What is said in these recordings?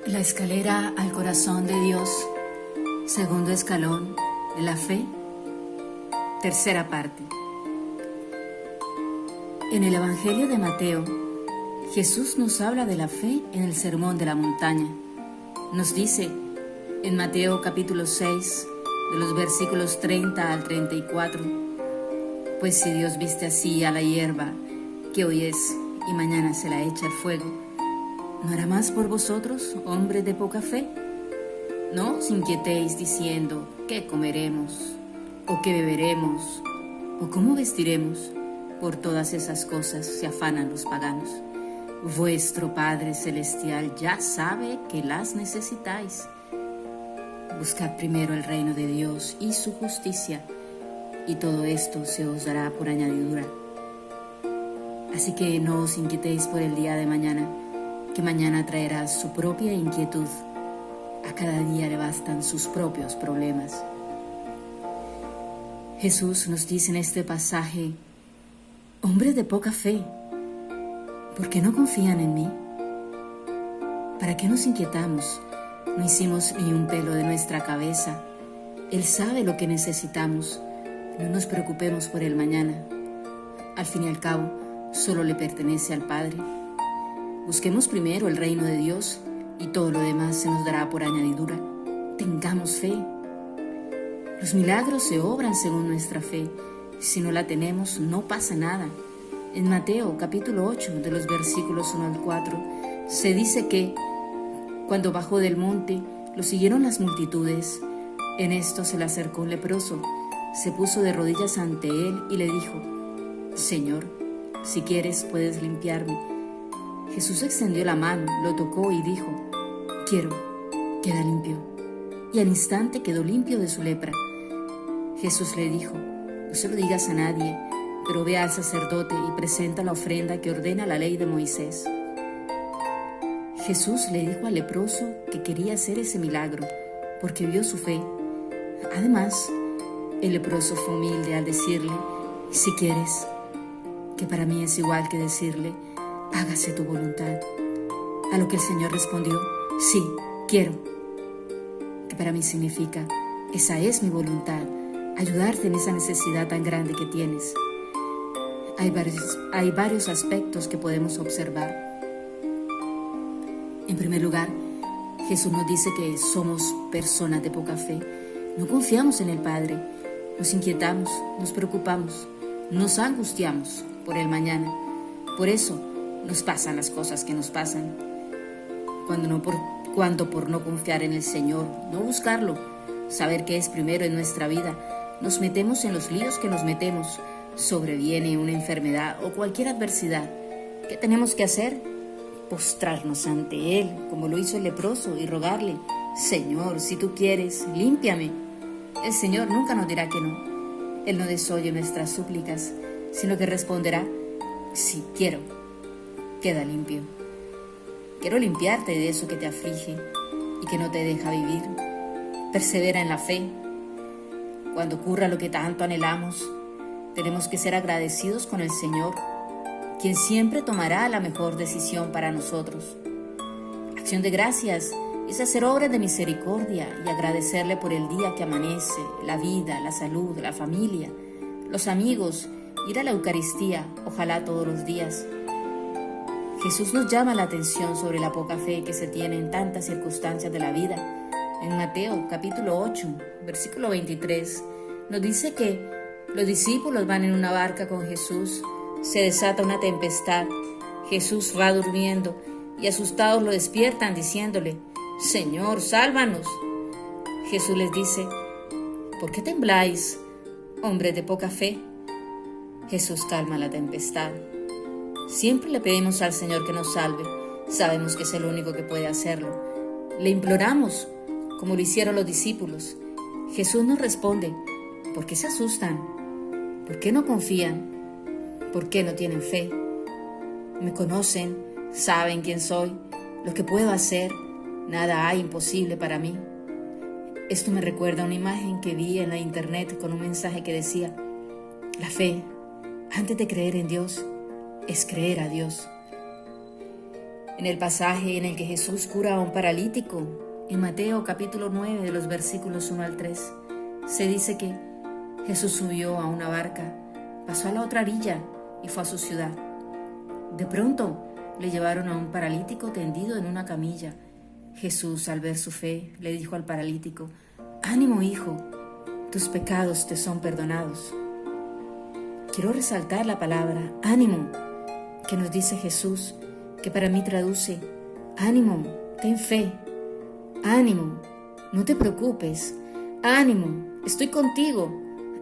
La escalera al corazón de Dios, segundo escalón de la fe, tercera parte. En el Evangelio de Mateo, Jesús nos habla de la fe en el Sermón de la Montaña. Nos dice en Mateo capítulo 6, de los versículos 30 al 34, pues si Dios viste así a la hierba, que hoy es y mañana se la echa al fuego, ¿no hará más por vosotros, hombres de poca fe? No os inquietéis diciendo, ¿qué comeremos? ¿O qué beberemos? ¿O cómo vestiremos? Por todas esas cosas se afanan los paganos. Vuestro Padre Celestial ya sabe que las necesitáis. Buscad primero el reino de Dios y su justicia, y todo esto se os dará por añadidura. Así que no os inquietéis por el día de mañana, que mañana traerá su propia inquietud. A cada día le bastan sus propios problemas. Jesús nos dice en este pasaje, hombres de poca fe, ¿por qué no confían en mí? ¿Para qué nos inquietamos? No hicimos ni un pelo de nuestra cabeza. Él sabe lo que necesitamos. No nos preocupemos por el mañana. Al fin y al cabo, solo le pertenece al Padre. Busquemos primero el reino de Dios y todo lo demás se nos dará por añadidura. Tengamos fe. Los milagros se obran según nuestra fe. Si no la tenemos, no pasa nada. En Mateo capítulo 8, de los versículos 1 al 4, se dice que cuando bajó del monte, lo siguieron las multitudes. En esto se le acercó un leproso, se puso de rodillas ante él y le dijo, Señor, si quieres puedes limpiarme. Jesús extendió la mano, lo tocó y dijo, quiero, queda limpio. Y al instante quedó limpio de su lepra. Jesús le dijo, no se lo digas a nadie, pero ve al sacerdote y presenta la ofrenda que ordena la ley de Moisés. Jesús le dijo al leproso que quería hacer ese milagro, porque vio su fe. Además, el leproso fue humilde al decirle, si quieres, que para mí es igual que decirle, hágase tu voluntad. A lo que el Señor respondió, sí, quiero. Que para mí significa, esa es mi voluntad, ayudarte en esa necesidad tan grande que tienes. Hay varios aspectos que podemos observar. En primer lugar, Jesús nos dice que somos personas de poca fe. No confiamos en el Padre, nos inquietamos, nos preocupamos, nos angustiamos por el mañana. Por eso nos pasan las cosas que nos pasan. Cuando por no confiar en el Señor, no buscarlo, saber qué es primero en nuestra vida, nos metemos en los líos que nos metemos, sobreviene una enfermedad o cualquier adversidad. ¿Qué tenemos que hacer? Postrarnos ante Él, como lo hizo el leproso, y rogarle, Señor, si tú quieres, límpiame. El Señor nunca nos dirá que no. Él no desoye nuestras súplicas, sino que responderá, sí, quiero, queda limpio. Quiero limpiarte de eso que te aflige y que no te deja vivir. Persevera en la fe. Cuando ocurra lo que tanto anhelamos, tenemos que ser agradecidos con el Señor, quien siempre tomará la mejor decisión para nosotros. Acción de gracias es hacer obras de misericordia y agradecerle por el día que amanece, la vida, la salud, la familia, los amigos, ir a la Eucaristía, ojalá todos los días. Jesús nos llama la atención sobre la poca fe que se tiene en tantas circunstancias de la vida. En Mateo capítulo 8, versículo 23, nos dice que los discípulos van en una barca con Jesús, se desata una tempestad, Jesús va durmiendo y asustados lo despiertan diciéndole, Señor, sálvanos. Jesús les dice, ¿por qué tembláis, hombres de poca fe? Jesús calma la tempestad. Siempre le pedimos al Señor que nos salve, sabemos que es el único que puede hacerlo. Le imploramos, como lo hicieron los discípulos. Jesús nos responde, ¿por qué se asustan? ¿Por qué no confían? ¿Por qué no tienen fe? Me conocen, saben quién soy, lo que puedo hacer, nada hay imposible para mí. Esto me recuerda a una imagen que vi en la internet con un mensaje que decía, la fe, antes de creer en Dios, es creer a Dios. En el pasaje en el que Jesús cura a un paralítico, en Mateo capítulo 9 de los versículos 1 al 3, se dice que Jesús subió a una barca, pasó a la otra orilla y fue a su ciudad. De pronto le llevaron a un paralítico tendido en una camilla. Jesús, al ver su fe, le dijo al paralítico: «Ánimo, hijo, tus pecados te son perdonados». Quiero resaltar la palabra ánimo que nos dice Jesús, que para mí traduce: ánimo, ten fe, ánimo, no te preocupes, ánimo, estoy contigo,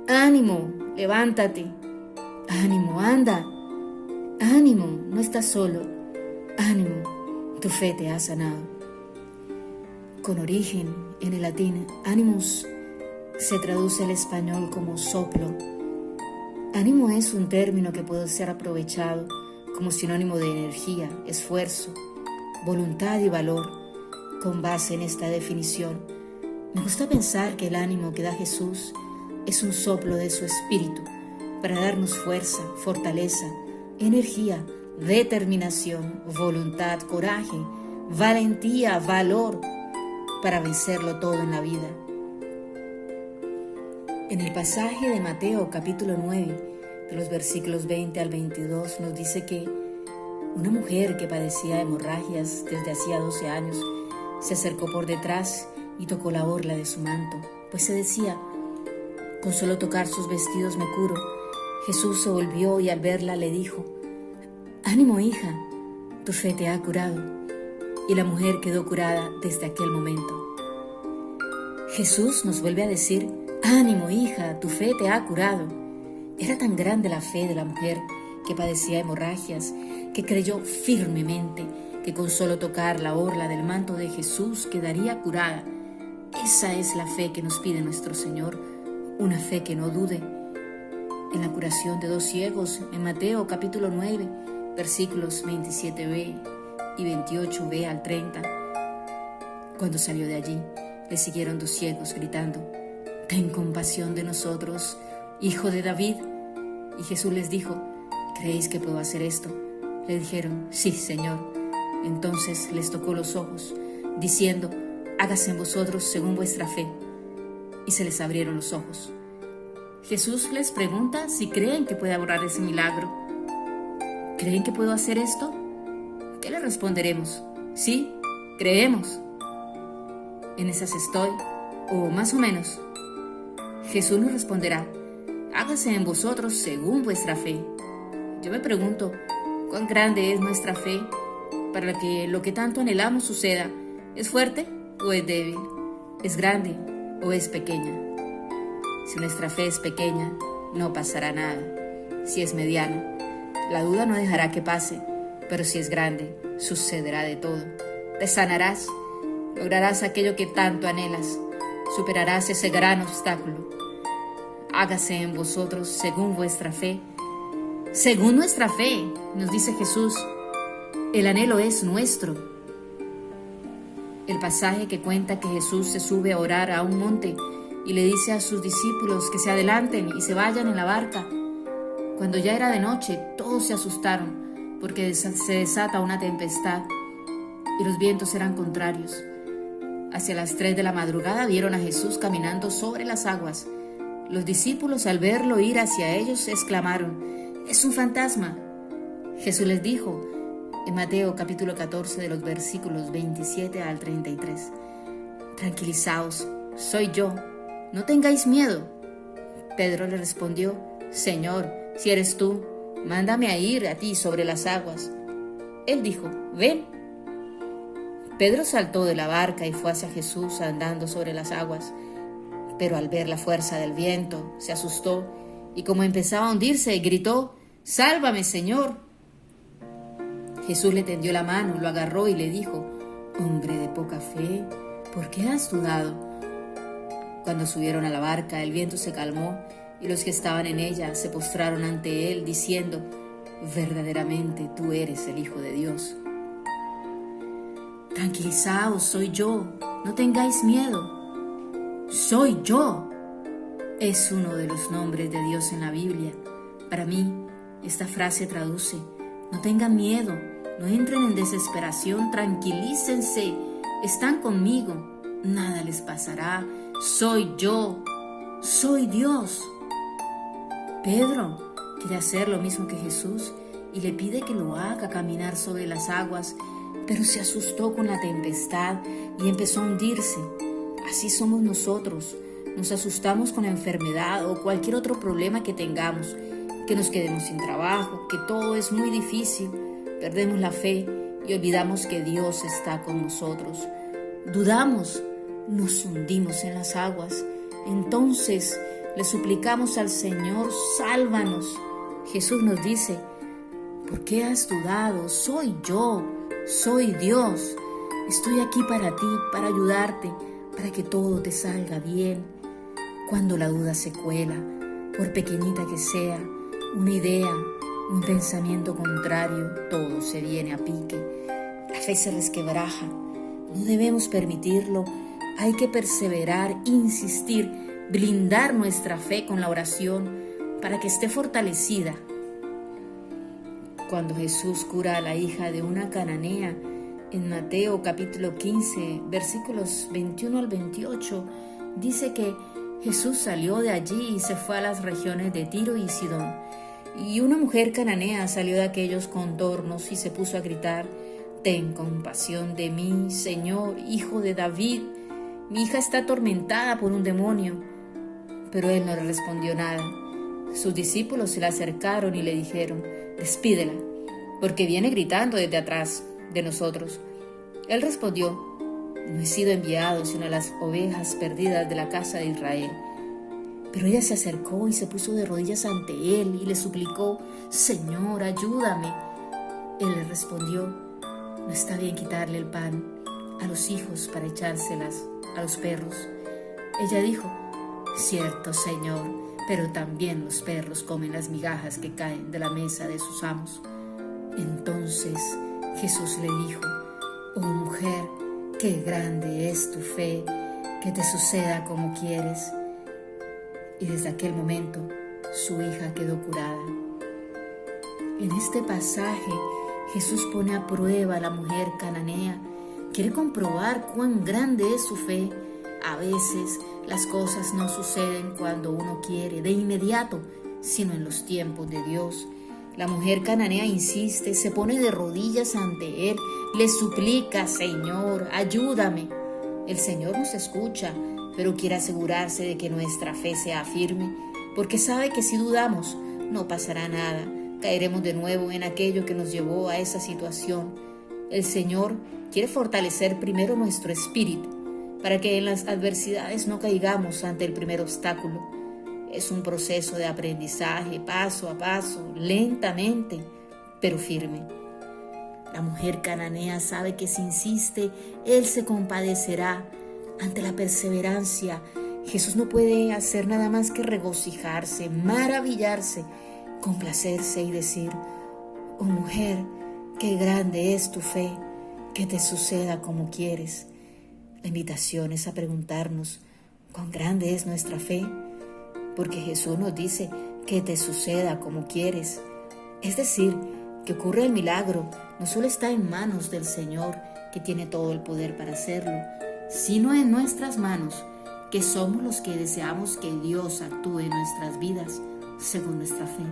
ánimo, levántate, ánimo, anda, ánimo, no estás solo, ánimo, tu fe te ha sanado. Con origen en el latín, animus se traduce al español como soplo. Ánimo es un término que puede ser aprovechado como sinónimo de energía, esfuerzo, voluntad y valor. Con base en esta definición, me gusta pensar que el ánimo que da Jesús es un soplo de su espíritu para darnos fuerza, fortaleza, energía, determinación, voluntad, coraje, valentía, valor para vencerlo todo en la vida. En el pasaje de Mateo capítulo 9, de los versículos 20 al 22, nos dice que una mujer que padecía hemorragias desde hacía 12 años se acercó por detrás y tocó la orla de su manto, pues se decía: «Con solo tocar sus vestidos me curo». Jesús se volvió y al verla le dijo: «Ánimo, hija, tu fe te ha curado». Y la mujer quedó curada desde aquel momento. Jesús nos vuelve a decir: «Ánimo, hija, tu fe te ha curado». Era tan grande la fe de la mujer que padecía hemorragias, que creyó firmemente que con solo tocar la orla del manto de Jesús quedaría curada. Esa es la fe que nos pide nuestro Señor, una fe que no dude. En la curación de 2 ciegos, en Mateo capítulo 9, versículos 27b y 28b al 30, cuando salió de allí, le siguieron 2 ciegos gritando: «Ten compasión de nosotros, Hijo de David». Y Jesús les dijo: «¿Creéis que puedo hacer esto?». Le dijeron: «Sí, Señor». Entonces les tocó los ojos, diciendo: «Hágase en vosotros según vuestra fe». Y se les abrieron los ojos. Jesús les pregunta si creen que puede obrar ese milagro. ¿Creen que puedo hacer esto? ¿Qué le responderemos? Sí, creemos. En esas estoy, o más o menos. Jesús nos responderá: «Hágase en vosotros según vuestra fe». Yo me pregunto, ¿cuán grande es nuestra fe para que lo que tanto anhelamos suceda? ¿Es fuerte o es débil? ¿Es grande o es pequeña? Si nuestra fe es pequeña, no pasará nada. Si es mediana, la duda no dejará que pase, pero si es grande, sucederá de todo. Te sanarás, lograrás aquello que tanto anhelas, superarás ese gran obstáculo. Hágase en vosotros según vuestra fe. Según nuestra fe, nos dice Jesús, el anhelo es nuestro. El pasaje que cuenta que Jesús se sube a orar a un monte y le dice a sus discípulos que se adelanten y se vayan en la barca. Cuando ya era de noche, todos se asustaron porque se desata una tempestad y los vientos eran contrarios. Hacia las 3 de la madrugada vieron a Jesús caminando sobre las aguas. Los discípulos, al verlo ir hacia ellos, exclamaron: «¡Es un fantasma!». Jesús les dijo en Mateo capítulo 14 de los versículos 27 al 33: «Tranquilizaos, soy yo, no tengáis miedo». Pedro le respondió: «Señor, si eres tú, mándame a ir a ti sobre las aguas». Él dijo: «Ven». Pedro saltó de la barca y fue hacia Jesús andando sobre las aguas. Pero al ver la fuerza del viento, se asustó y como empezaba a hundirse, gritó: «¡Sálvame, Señor!». Jesús le tendió la mano, lo agarró y le dijo: «Hombre de poca fe, ¿por qué has dudado?». Cuando subieron a la barca, el viento se calmó y los que estaban en ella se postraron ante él, diciendo: «Verdaderamente tú eres el Hijo de Dios». «Tranquilizaos, soy yo, no tengáis miedo». «Soy yo» es uno de los nombres de Dios en la Biblia. Para mí, esta frase traduce: no tengan miedo, No entren en desesperación, tranquilícense, están conmigo, nada les pasará, soy yo, soy Dios. Pedro quiere hacer lo mismo que Jesús y le pide que lo haga caminar sobre las aguas, pero se asustó con la tempestad y empezó a hundirse. Así somos nosotros, nos asustamos con la enfermedad o cualquier otro problema que tengamos, que nos quedemos sin trabajo, que todo es muy difícil, perdemos la fe y olvidamos que Dios está con nosotros. Dudamos, nos hundimos en las aguas, entonces le suplicamos al Señor, sálvanos. Jesús nos dice, ¿por qué has dudado? Soy yo, soy Dios. Estoy aquí para ti, para ayudarte, para que todo te salga bien. Cuando la duda se cuela, por pequeñita que sea, una idea, un pensamiento contrario, todo se viene a pique. La fe se resquebraja. No debemos permitirlo. Hay que perseverar, insistir, blindar nuestra fe con la oración para que esté fortalecida. Cuando Jesús cura a la hija de una cananea, en Mateo capítulo 15, versículos 21 al 28, dice que Jesús salió de allí y se fue a las regiones de Tiro y Sidón. Y una mujer cananea salió de aquellos contornos y se puso a gritar, «Ten compasión de mí, Señor, hijo de David. Mi hija está atormentada por un demonio». Pero él no le respondió nada. Sus discípulos se le acercaron y le dijeron, «Despídela, porque viene gritando desde atrás de nosotros». Él respondió, «No he sido enviado sino a las ovejas perdidas de la casa de Israel». Pero ella se acercó y se puso de rodillas ante él y le suplicó, «Señor, ayúdame». Él le respondió, «No está bien quitarle el pan a los hijos para echárselas a los perros». Ella dijo, «Cierto, Señor, pero también los perros comen las migajas que caen de la mesa de sus amos». Entonces Jesús le dijo, «Oh mujer, qué grande es tu fe, que te suceda como quieres». Y desde aquel momento su hija quedó curada. En este pasaje Jesús pone a prueba a la mujer cananea. Quiere comprobar cuán grande es su fe. A veces las cosas no suceden cuando uno quiere, de inmediato, sino en los tiempos de Dios. La mujer cananea insiste, se pone de rodillas ante él, le suplica, «Señor, ayúdame». El Señor nos escucha, pero quiere asegurarse de que nuestra fe sea firme, porque sabe que si dudamos, no pasará nada, caeremos de nuevo en aquello que nos llevó a esa situación. El Señor quiere fortalecer primero nuestro espíritu, para que en las adversidades no caigamos ante el primer obstáculo. Es un proceso de aprendizaje, paso a paso, lentamente, pero firme. La mujer cananea sabe que si insiste, Él se compadecerá. Ante la perseverancia, Jesús no puede hacer nada más que regocijarse, maravillarse, complacerse y decir, «Oh mujer, qué grande es tu fe, que te suceda como quieres». La invitación es a preguntarnos, ¿cuán grande es nuestra fe? Porque Jesús nos dice, «Que te suceda como quieres». Es decir, que ocurre el milagro no solo está en manos del Señor, que tiene todo el poder para hacerlo, sino en nuestras manos, que somos los que deseamos que Dios actúe en nuestras vidas según nuestra fe.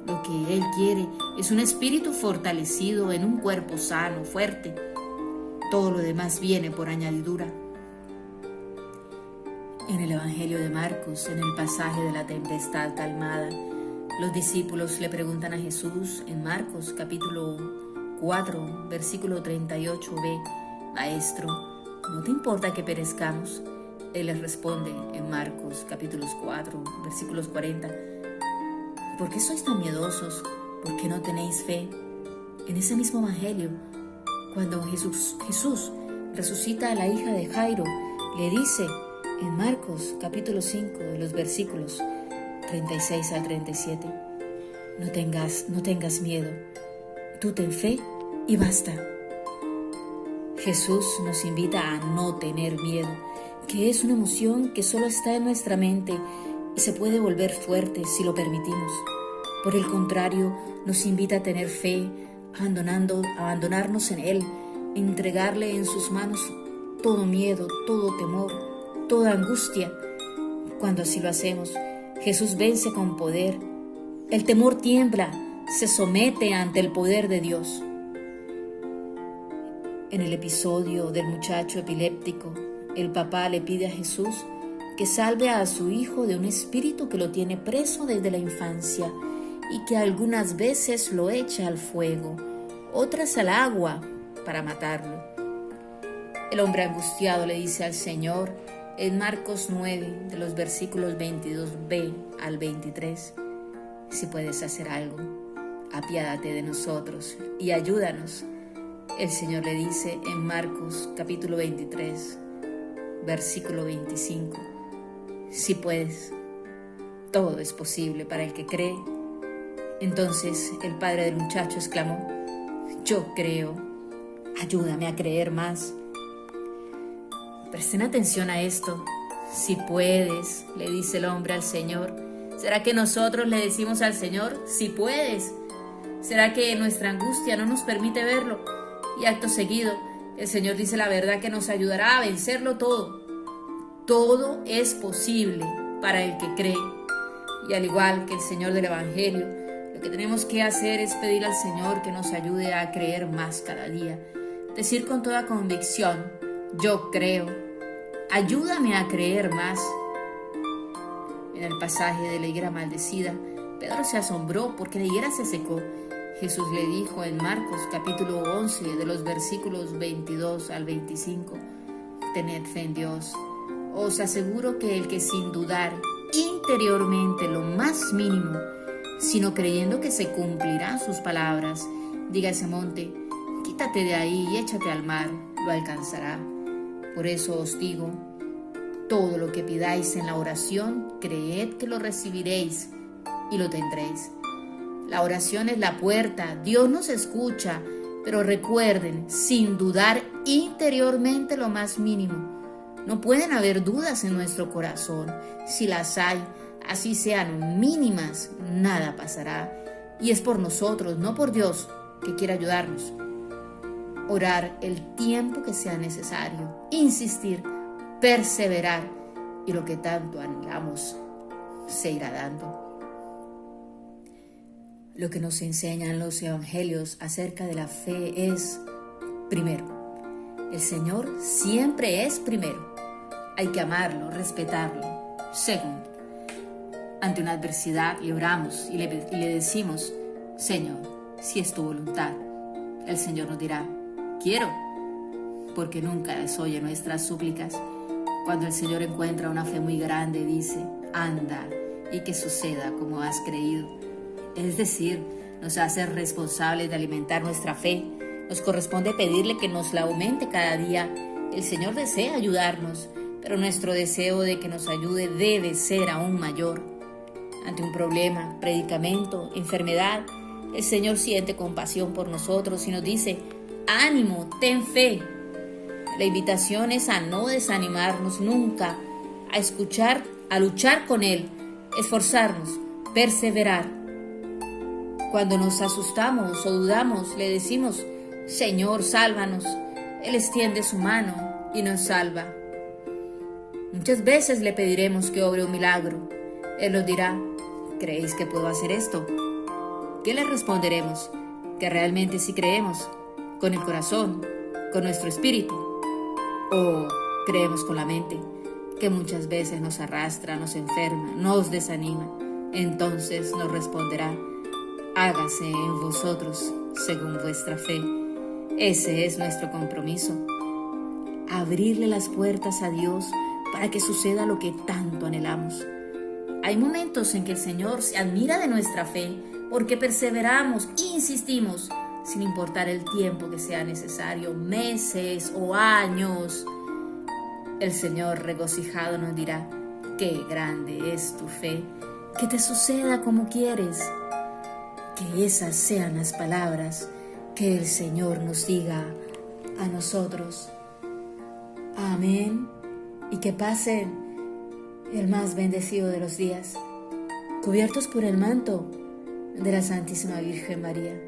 Lo que Él quiere es un espíritu fortalecido en un cuerpo sano, fuerte. Todo lo demás viene por añadidura. En el Evangelio de Marcos, en el pasaje de la tempestad calmada, los discípulos le preguntan a Jesús en Marcos capítulo 4, versículo 38b, «Maestro, ¿no te importa que perezcamos?». Él les responde en Marcos capítulos 4, versículos 40, «¿Por qué sois tan miedosos? ¿Por qué no tenéis fe?». En ese mismo evangelio, cuando Jesús resucita a la hija de Jairo, le dice en Marcos capítulo 5, de los versículos 36 al 37, no tengas miedo, tú ten fe y basta». Jesús nos invita a no tener miedo, que es una emoción que solo está en nuestra mente y se puede volver fuerte si lo permitimos. Por el contrario, nos invita a tener fe, abandonarnos en Él, entregarle en sus manos todo miedo, todo temor, toda angustia. Cuando así lo hacemos, Jesús vence con poder. El temor tiembla, se somete ante el poder de Dios. En el episodio del muchacho epiléptico, el papá le pide a Jesús que salve a su hijo de un espíritu que lo tiene preso desde la infancia y que algunas veces lo echa al fuego, otras al agua para matarlo. El hombre angustiado le dice al Señor en Marcos 9, de los versículos 22b al 23, si puedes hacer algo, apiádate de nosotros y ayúdanos. El Señor le dice en Marcos capítulo 23, versículo 25, si puedes, todo es posible para el que cree. Entonces el padre del muchacho exclamó, yo creo, ayúdame a creer más. Presten atención a esto. Si puedes, le dice el hombre al Señor. ¿Será que nosotros le decimos al Señor, si puedes? ¿Será que nuestra angustia no nos permite verlo? Y acto seguido, el Señor dice la verdad que nos ayudará a vencerlo todo. Todo es posible para el que cree. Y al igual que el Señor del Evangelio, lo que tenemos que hacer es pedir al Señor que nos ayude a creer más cada día. Decir con toda convicción, yo creo, ayúdame a creer más. En el pasaje de la higuera maldecida, Pedro se asombró porque la higuera se secó. Jesús le dijo en Marcos capítulo 11 de los versículos 22 al 25, tened fe en Dios. Os aseguro que el que sin dudar interiormente lo más mínimo, sino creyendo que se cumplirán sus palabras, diga a ese monte, quítate de ahí y échate al mar, lo alcanzará. Por eso os digo, todo lo que pidáis en la oración, creed que lo recibiréis y lo tendréis. La oración es la puerta, Dios nos escucha, pero recuerden, sin dudar interiormente lo más mínimo. No pueden haber dudas en nuestro corazón. Si las hay, así sean mínimas, nada pasará. Y es por nosotros, no por Dios, que quiere ayudarnos. Orar el tiempo que sea necesario, insistir, perseverar, y lo que tanto anhelamos se irá dando. Lo que nos enseñan los evangelios acerca de la fe es, primero, el Señor siempre es primero. Hay que amarlo, respetarlo. Segundo, ante una adversidad le oramos y le decimos, Señor, si es tu voluntad. El Señor nos dirá, quiero, porque nunca desoye nuestras súplicas. Cuando el Señor encuentra una fe muy grande, dice, anda y que suceda como has creído. Es decir, nos hace responsables de alimentar nuestra fe. Nos corresponde pedirle que nos la aumente cada día. El Señor desea ayudarnos, pero nuestro deseo de que nos ayude debe ser aún mayor. Ante un problema, predicamento, enfermedad, el Señor siente compasión por nosotros y nos dice, ánimo, ten fe. La invitación es a no desanimarnos nunca, a escuchar, a luchar con Él, esforzarnos, perseverar. Cuando nos asustamos o dudamos, le decimos, Señor, sálvanos. Él extiende su mano y nos salva. Muchas veces le pediremos que obre un milagro. Él nos dirá, ¿creéis que puedo hacer esto? ¿Qué le responderemos? Que realmente sí creemos, con el corazón, con nuestro espíritu. O creemos con la mente, que muchas veces nos arrastra, nos enferma, nos desanima. Entonces nos responderá, hágase en vosotros según vuestra fe. Ese es nuestro compromiso. Abrirle las puertas a Dios para que suceda lo que tanto anhelamos. Hay momentos en que el Señor se admira de nuestra fe porque perseveramos, insistimos, sin importar el tiempo que sea necesario, meses o años. El Señor regocijado nos dirá, qué grande es tu fe, que te suceda como quieres. Que esas sean las palabras que el Señor nos diga a nosotros. Amén. Y que pasen el más bendecido de los días, cubiertos por el manto de la Santísima Virgen María.